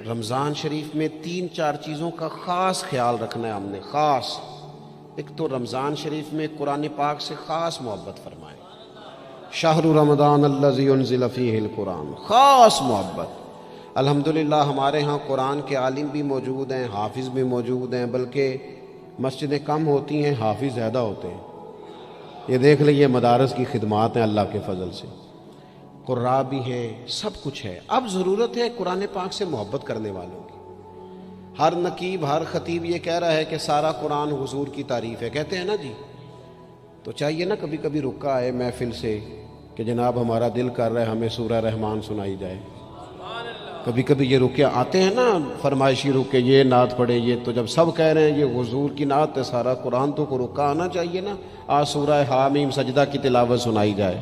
رمضان شریف میں 3-4 چیزوں کا خاص خیال رکھنا ہے ہم نے، خاص۔ ایک تو رمضان شریف میں قرآن پاک سے خاص محبت فرمائے، شہر رمضان الذی انزل فیہ القرآن، خاص محبت۔ الحمدللہ ہمارے ہاں قرآن کے عالم بھی موجود ہیں، حافظ بھی موجود ہیں، بلکہ مسجدیں کم ہوتی ہیں، حافظ زیادہ ہوتے ہیں۔ یہ دیکھ لئیے مدارس کی خدمات ہیں اللہ کے فضل سے، قراء بھی ہیں، سب کچھ ہے۔ اب ضرورت ہے قرآن پاک سے محبت کرنے والوں کی۔ ہر نقیب، ہر خطیب یہ کہہ رہا ہے کہ سارا قرآن حضور کی تعریف ہے، کہتے ہیں نا جی، تو چاہیے نا کبھی کبھی رکا آئے محفل سے کہ جناب ہمارا دل کر رہا ہے ہمیں سورہ رحمان سنائی جائے۔ کبھی کبھی یہ رکے آتے ہیں نا فرمائشی رکے، یہ نعت پڑھے، یہ تو جب سب کہہ رہے ہیں یہ حضور کی نعت ہے سارا قرآن، تو کو رکا آنا چاہیے نا، آج سورہ حامیم سجدہ کی تلاوت سنائی جائے،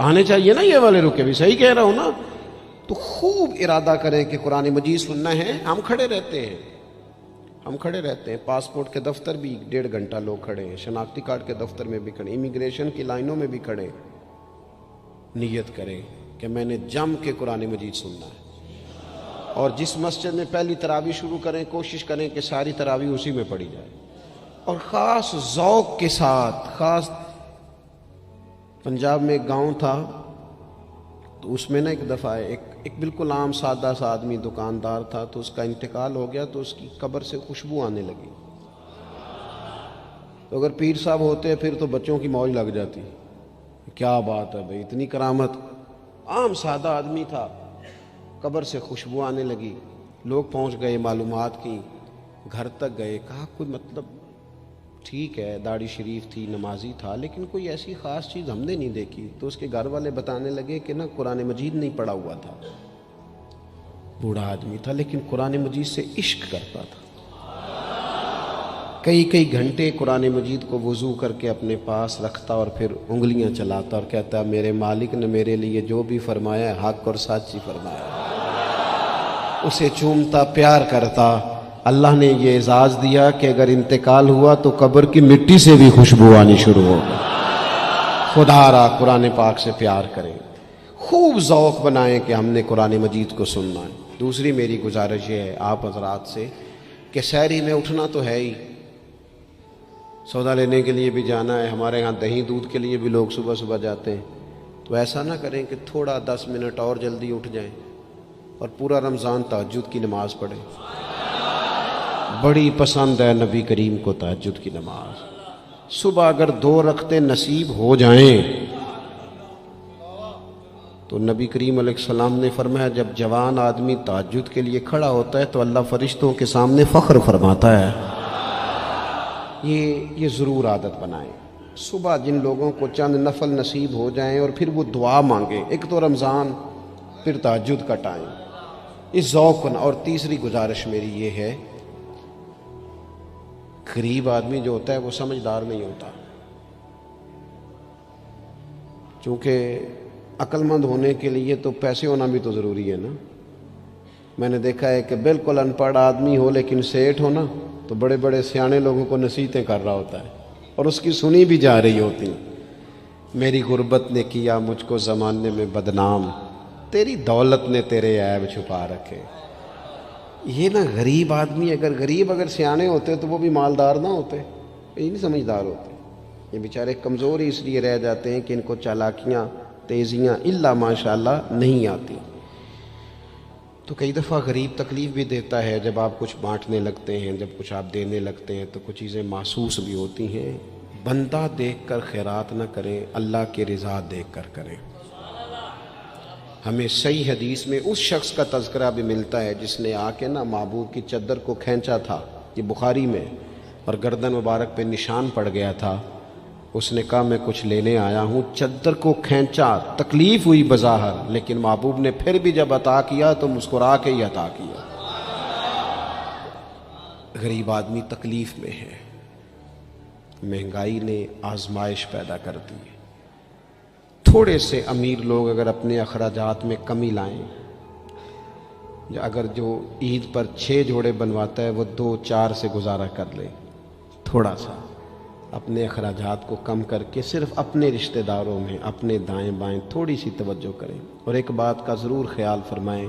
آنے چاہیے نا یہ والے رکے بھی، صحیح کہہ رہا ہوں نا؟ تو خوب ارادہ کریں کہ قرآن مجید سننا ہے۔ ہم کھڑے رہتے ہیں، پاسپورٹ کے دفتر بھی 1.5 گھنٹہ لوگ کھڑے ہیں، شناختی کارڈ کے دفتر میں بھی کھڑے، امیگریشن کی لائنوں میں بھی کھڑے۔ نیت کریں کہ میں نے جم کے قرآن مجید سننا ہے، اور جس مسجد میں پہلی تراویح شروع کریں کوشش کریں کہ ساری تراویح اسی میں پڑھی جائے، اور خاص ذوق کے ساتھ۔ خاص پنجاب میں ایک گاؤں تھا، تو اس میں نا ایک دفعہ ایک بالکل عام سادہ سا آدمی دکاندار تھا، تو اس کا انتقال ہو گیا، تو اس کی قبر سے خوشبو آنے لگی۔ تو اگر پیر صاحب ہوتے پھر تو بچوں کی موج لگ جاتی، کیا بات ہے بھئی، اتنی کرامت۔ عام سادہ آدمی تھا، قبر سے خوشبو آنے لگی، لوگ پہنچ گئے، معلومات کی، گھر تک گئے، کہا کوئی مطلب ٹھیک ہے داڑھی شریف تھی، نمازی تھا، لیکن کوئی ایسی خاص چیز ہم نے نہیں دیکھی۔ تو اس کے گھر والے بتانے لگے کہ نا قرآن مجید نہیں پڑھا ہوا تھا، بوڑھا آدمی تھا لیکن قرآن مجید سے عشق کرتا تھا، کئی گھنٹے قرآن مجید کو وضو کر کے اپنے پاس رکھتا اور پھر انگلیاں چلاتا اور کہتا میرے مالک نے میرے لیے جو بھی فرمایا ہے حق اور سچ ہی فرمایا ہے۔ اسے چومتا، پیار کرتا۔ اللہ نے یہ اعزاز دیا کہ اگر انتقال ہوا تو قبر کی مٹی سے بھی خوشبو آنی شروع ہوگی۔ خدا را قرآن پاک سے پیار کریں، خوب ذوق بنائیں کہ ہم نے قرآن مجید کو سننا ہے۔ دوسری میری گزارش یہ ہے آپ حضرات سے کہ سحری میں اٹھنا تو ہے ہی، سودا لینے کے لیے بھی جانا ہے، ہمارے ہاں دہی دودھ کے لیے بھی لوگ صبح صبح جاتے ہیں، تو ایسا نہ کریں کہ تھوڑا 10 منٹ اور جلدی اٹھ جائیں اور پورا رمضان تہجد کی نماز پڑھیں۔ بڑی پسند ہے نبی کریم کو تہجد کی نماز۔ صبح اگر 2 رکعتیں نصیب ہو جائیں تو نبی کریم علیہ السلام نے فرمایا جب جوان آدمی تہجد کے لیے کھڑا ہوتا ہے تو اللہ فرشتوں کے سامنے فخر فرماتا ہے۔ یہ ضرور عادت بنائیں، صبح جن لوگوں کو چند نفل نصیب ہو جائیں اور پھر وہ دعا مانگیں، ایک تو رمضان پھر تہجد کا ٹائم، اس ذوق۔ اور تیسری گزارش میری یہ ہے، غریب آدمی جو ہوتا ہے وہ سمجھدار نہیں ہوتا، چونکہ عقل مند ہونے کے لیے تو پیسے ہونا بھی تو ضروری ہے نا۔ میں نے دیکھا ہے کہ بالکل ان پڑھ آدمی ہو لیکن سیٹھ ہو نا، تو بڑے بڑے سیانے لوگوں کو نصیحتیں کر رہا ہوتا ہے اور اس کی سنی بھی جا رہی ہوتی۔ میری غربت نے کیا مجھ کو زمانے میں بدنام، تیری دولت نے تیرے عیب چھپا رکھے۔ یہ نا غریب آدمی، اگر سیانے ہوتے تو وہ بھی مالدار نہ ہوتے، یہ نہیں سمجھدار ہوتے، یہ بیچارے کمزور ہی اس لیے رہ جاتے ہیں کہ ان کو چالاکیاں، تیزیاں الا ماشاءاللہ نہیں آتی۔ تو کئی دفعہ غریب تکلیف بھی دیتا ہے، جب آپ کچھ بانٹنے لگتے ہیں، جب کچھ آپ دینے لگتے ہیں تو کچھ چیزیں محسوس بھی ہوتی ہیں۔ بندہ دیکھ کر خیرات نہ کریں، اللہ کی رضا دیکھ کر کریں۔ ہمیں صحیح حدیث میں اس شخص کا تذکرہ بھی ملتا ہے جس نے آ کے نا محبوب کی چادر کو کھینچا تھا، یہ بخاری میں، اور گردن مبارک پہ نشان پڑ گیا تھا۔ اس نے کہا میں کچھ لینے آیا ہوں، چادر کو کھینچا، تکلیف ہوئی بظاہر، لیکن محبوب نے پھر بھی جب عطا کیا تو مسکرا کے ہی عطا کیا۔ غریب آدمی تکلیف میں ہے، مہنگائی نے آزمائش پیدا کر دی ہے۔ تھوڑے سے امیر لوگ اگر اپنے اخراجات میں کمی لائیں، اگر جو عید پر 6 جوڑے بنواتا ہے وہ 2-4 سے گزارا کر لے، تھوڑا سا اپنے اخراجات کو کم کر کے صرف اپنے رشتہ داروں میں، اپنے دائیں بائیں تھوڑی سی توجہ کریں۔ اور ایک بات کا ضرور خیال فرمائیں،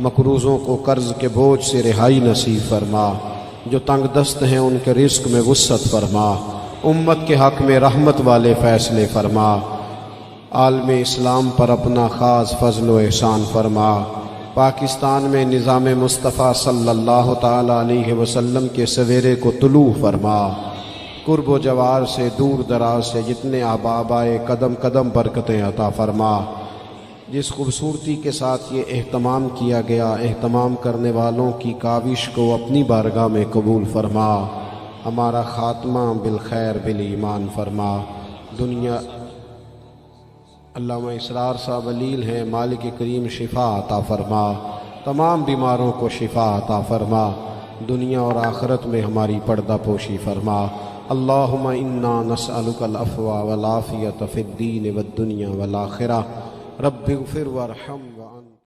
مقروضوں کو قرض کے بوجھ سے رہائی نصیب فرما، جو تنگ دست ہیں ان کے رزق میں وسعت فرما، امت کے حق میں رحمت والے فیصلے فرما، عالم اسلام پر اپنا خاص فضل و احسان فرما، پاکستان میں نظام مصطفیٰ صلی اللہ تعالی علیہ وسلم کے سویرے کو طلوع فرما، قرب و جوار سے دور دراز سے جتنے احباب آئے قدم قدم برکتیں عطا فرما، جس خوبصورتی کے ساتھ یہ اہتمام کیا گیا اہتمام کرنے والوں کی کاوش کو اپنی بارگاہ میں قبول فرما، ہمارا خاتمہ بالخیر بالایمان فرما۔ دنیا علامہ اسرار صاحب علیل ہیں، مالک کریم شفا عطا فرما، تمام بیماروں کو شفا عطا فرما، دنیا اور آخرت میں ہماری پردہ پوشی فرما۔ اللہم انا نسألک العفو والعافیۃ فی الدین والدنیا والآخرہ، رب اغفر وارحم۔